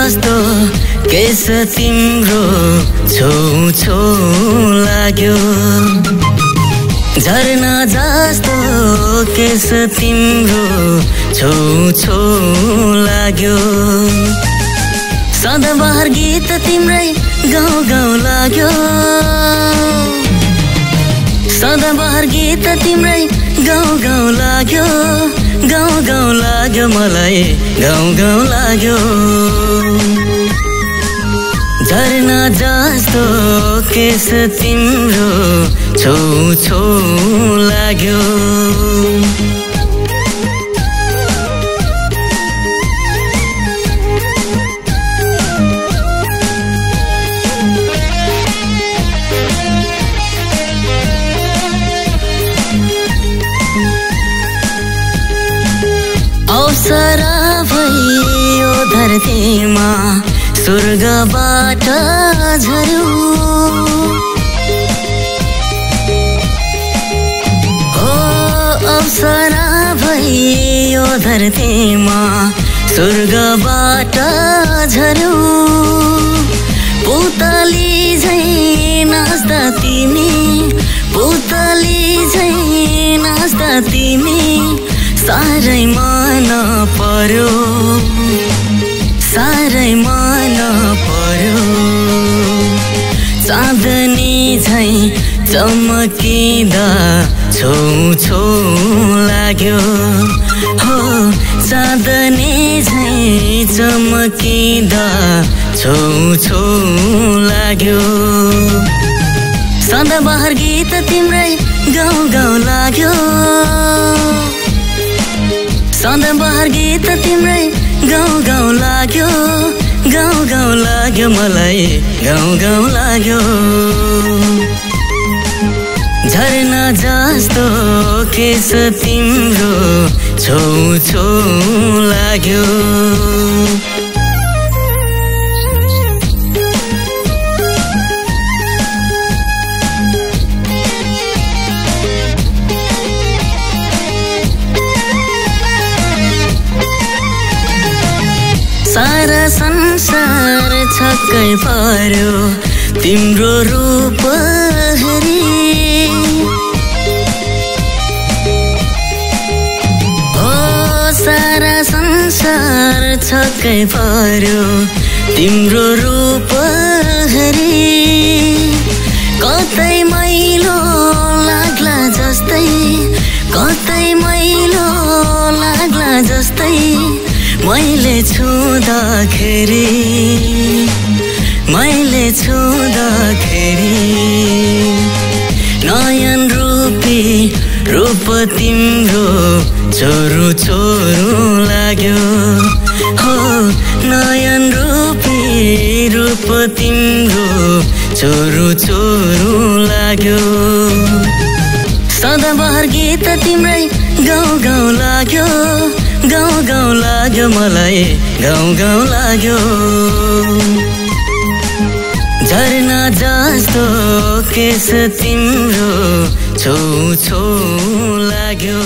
जस्तो केस तिम्रो छौ छौ लाग्यो झरना जस्तो केस तिम्रो छौ छौ लाग्यो सदाबहार गीत तिम्रै गाउँ गाउँ लाग्यो सदाबहार गीत तिम्रै गाउँ गाउँ लाग्यो गाउँ गाउँ लाग्यो मलाई गाउँ गाउँ लाग्यो झरना जस्तो केस तिम्रो छौ छौ लाग्यो अवसरा भयो धरतीमा स्वर्गबाट झर्यो हो अवसरा भयो धरतीमा स्वर्गबाट झर्यो पुतली झैं नाच्दा तिमी पुतली झैं नाच्दा तिमी साह्रै मन पर्यो साह्रै मन पर्यो चाँदनी झैं चमकिँदा छौ छौ लाग्यो हो चाँदनी झैं चमकिँदा छौ छौ लाग्यो सदाबहार गीत तिम्रै गाउँ गाउँ लाग्यो सदाबहार गीत तिम्रै गाउँ गाउँ लाग्यो गाउँ गाउँ लाग्यो मलाई गाउँ गाउँ लाग्यो झरना जस्तो केस तिम्रो छौ छौ लाग्यो सारा संसार छक्कै पर्यो तिम्रो रूप हेरी ओ सारा संसार छक्कै पर्यो तिम्रो रूप हेरी कतै मैलो लाग्ला जस्तै कतै मैलो लाग्ला जस्तै मैले छुँदाखेरि नयन रूपी रूप तिम्रो छोरो छोरो लाग्यो हो नयन रूपी रूप तिम्रो छोरो छोरो लाग्यो सदाबहार गीत तिम्रै गाउँ गाउँ लाग्यो गाउँ गाउँ लाग्यो मलाई गाउँ गाउँ लाग्यो झरना जस्तो केस तिम्रो छौ छौ लाग्यो